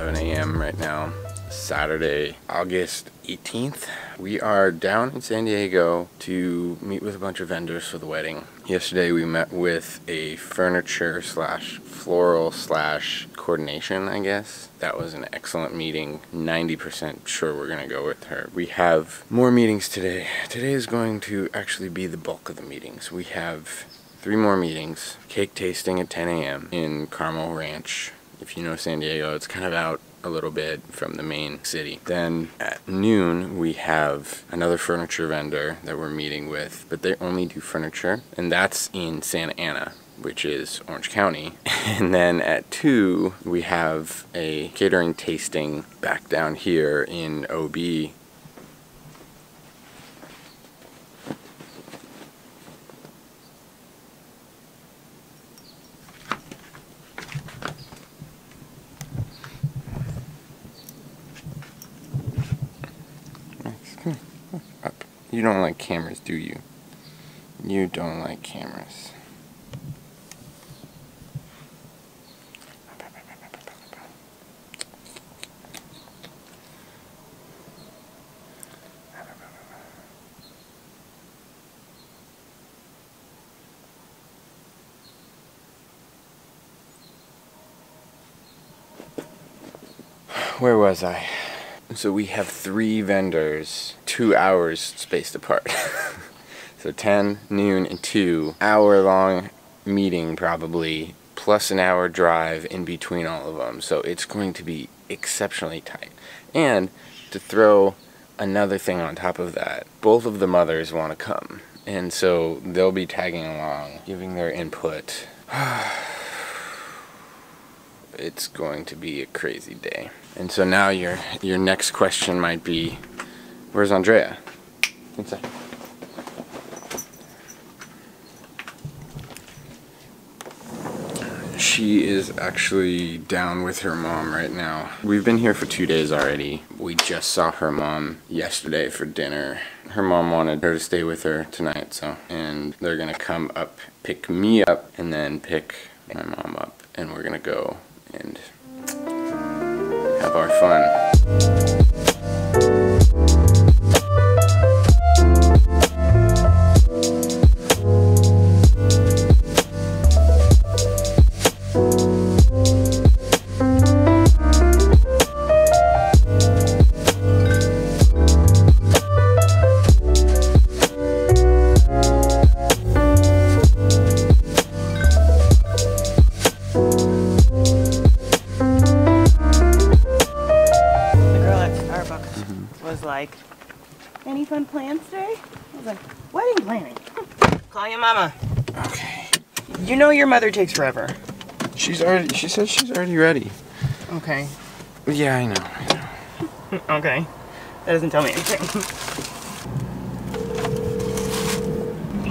11 a.m. right now, Saturday, August 18th. We are down in San Diego to meet with a bunch of vendors for the wedding. Yesterday we met with a furniture slash floral slash coordination, I guess. That was an excellent meeting. 90% sure we're gonna go with her. We have more meetings today. Today is going to actually be the bulk of the meetings. We have 3 more meetings. Cake tasting at 10 a.m. in Carmel Ranch. If you know San Diego, it's kind of out a little bit from the main city. Then at noon we have another furniture vendor that we're meeting with, but they only do furniture, and that's in Santa Ana, which is Orange County. And then at 2 we have a catering tasting back down here in OB. Up. You don't like cameras, do you? You don't like cameras. Where was I? So we have 3 vendors, 2 hours spaced apart. So 10, noon, and 2. Hour-long meeting probably, plus an hour drive in between all of them. So it's going to be exceptionally tight. And to throw another thing on top of that, both of the mothers want to come. And so they'll be tagging along, giving their input. It's going to be a crazy day. And so now your next question might be, where's Andrea? Inside. She is actually down with her mom right now. We've been here for 2 days already. We just saw her mom yesterday for dinner. Her mom wanted her to stay with her tonight, and they're gonna come up, pick me up, and then pick my mom up, and we're gonna go and have our fun. Was like, any fun plans today? I was like, wedding planning. Call your mama. Okay. You know your mother takes forever. She said she's already ready. Okay. Yeah, I know. Okay. That doesn't tell me anything.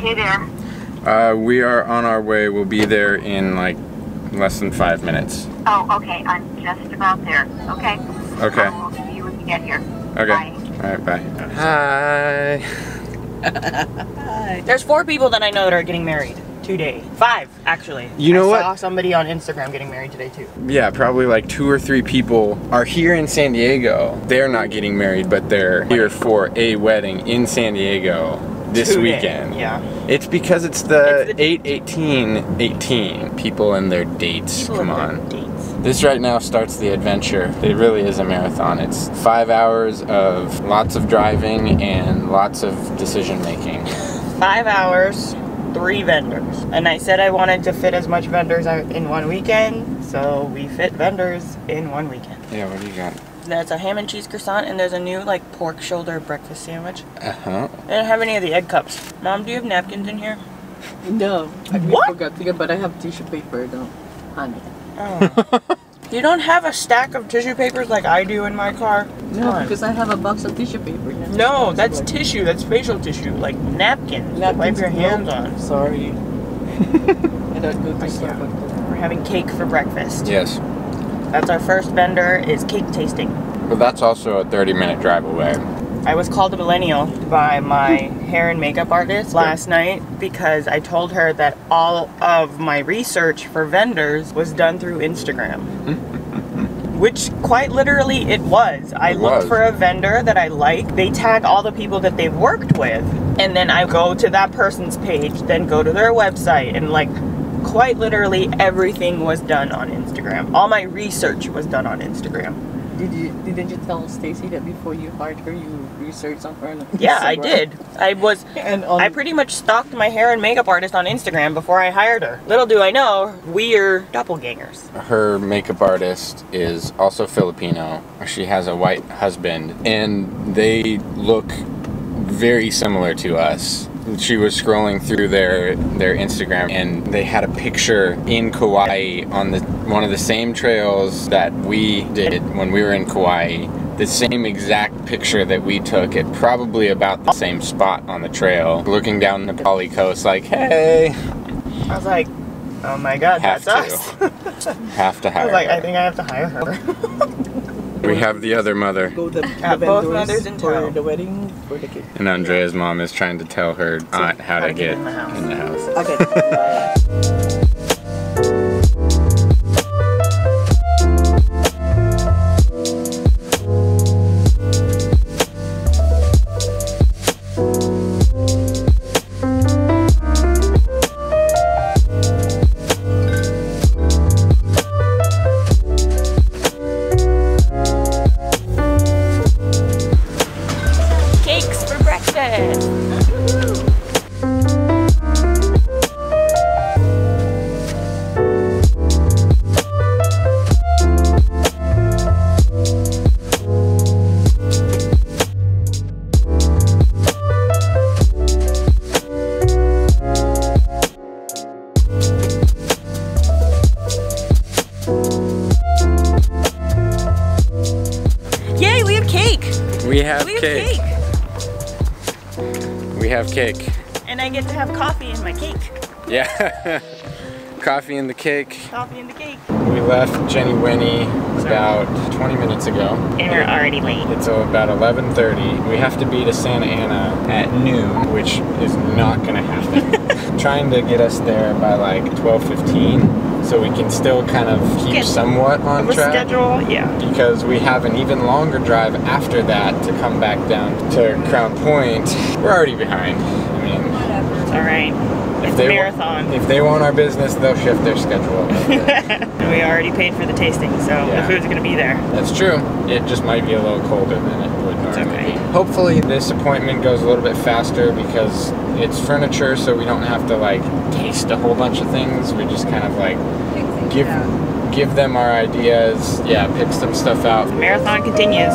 Hey there. We are on our way. We'll be there in like less than 5 minutes. Oh, okay. I'm just about there. Okay. Okay. I'll see you when you get here. Okay. Bye. Alright, bye. Hi. Hi. There's 4 people that I know that are getting married today. 5, actually. You know what? I saw somebody on Instagram getting married today too. Yeah, probably like 2 or 3 people are here in San Diego. They're not getting married, but they're here for a wedding in San Diego this weekend. Yeah. It's because it's the 8/18/18 people and their dates. Come on. Dates. This right now starts the adventure. It really is a marathon. It's 5 hours of lots of driving and lots of decision making. 5 hours, 3 vendors. And I said I wanted to fit as much vendors in one weekend, so we fit vendors in one weekend. Yeah, what do you got? There's a ham and cheese croissant, and there's a new like pork shoulder breakfast sandwich. Uh-huh. I didn't have any of the egg cups. Mom, do you have napkins in here? No, I What? forgot to get, but I have tissue paper though, honey. Oh. You don't have a stack of tissue papers like I do in my car? No, Come on. because I have a box of tissue paper. No, that's tissue. That's facial tissue. Like napkins. Wipe your hands on. Sorry. I don't go to Starbucks. We're having cake for breakfast. Yes. That's our first vendor, is cake tasting. But that's also a 30-minute drive away. I was called a millennial by my hair and makeup artist last night because I told her that all of my research for vendors was done through Instagram. Which quite literally it was. I looked for a vendor that I like. They tag all the people that they've worked with. And then I go to that person's page, then go to their website, and like quite literally everything was done on Instagram. All my research was done on Instagram. Didn't you tell Stacy that before you hired her, you researched on her? Yeah, I did. I pretty much stalked my hair and makeup artist on Instagram before I hired her. Little do I know, we are doppelgangers. Her makeup artist is also Filipino. She has a white husband, and they look very similar to us. She was scrolling through their Instagram, and they had a picture in Kauai on one of the same trails that we did when we were in Kauai. The same exact picture that we took at probably about the same spot on the trail, looking down the Pali coast like, hey. I was like, oh my god, that's us. Have to hire I was like, her. I think I have to hire her. We have the other mother. Go to both mothers in for town. the wedding for the kid. And Andrea's mom is trying to tell her aunt how to get in the house. Okay. Cakes for breakfast. Yay, we have cake! We have We have cake. We have cake. And I get to have coffee in my cake. Yeah. Coffee and the cake. Coffee in the cake. We left Jenny Winnie about 20 minutes ago. And we're already late. It's about 11:30. We have to be to Santa Ana at noon, which is not gonna happen. Trying to get us there by like 12:15 so we can still kind of keep somewhat on The track. schedule, yeah. Because we have an even longer drive after that to come back down to Crown Point. We're already behind. I mean, It's alright. It's a marathon. If they want our business, they'll shift their schedule. And we already paid for the tasting, so Yeah. the food's gonna be there. That's true. It just might be a little colder than it would normally okay. be. Hopefully this appointment goes a little bit faster because it's furniture, so we don't have to like taste a whole bunch of things. We just kind of like give them our ideas. Yeah, pick some stuff out. The marathon continues.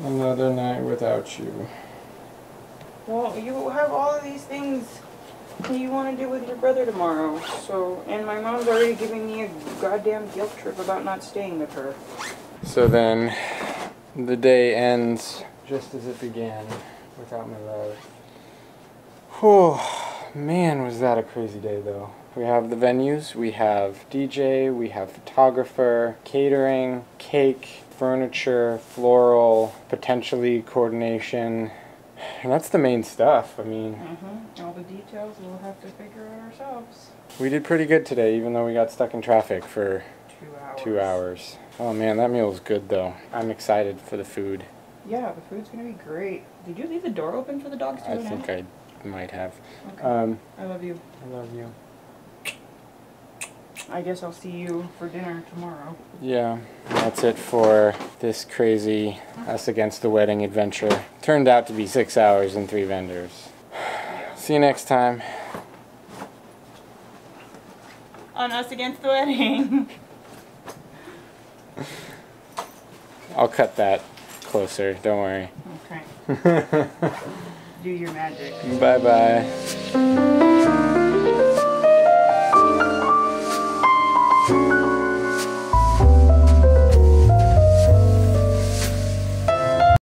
Another night without you. Well, you have all of these things that you want to do with your brother tomorrow. So, and my mom's already giving me a goddamn guilt trip about not staying with her. So then, the day ends just as it began, without my love. Whew, man, was that a crazy day though. We have the venues, we have DJ, we have photographer, catering, cake, furniture, floral, potentially coordination. And that's the main stuff. I mean, All the details we'll have to figure out ourselves. we did pretty good today, even though we got stuck in traffic for 2 hours. Oh man, that meal was good though. I'm excited for the food. Yeah, the food's gonna be great. Did you leave the door open for the dogs to I go in? think I might have. Okay. I love you. I love you. I guess I'll see you for dinner tomorrow. Yeah, that's it for this crazy us against the wedding adventure. Turned out to be 6 hours and 3 vendors. See you next time. On Us Against the Wedding. I'll cut that closer, don't worry. Okay. Do your magic. Bye-bye.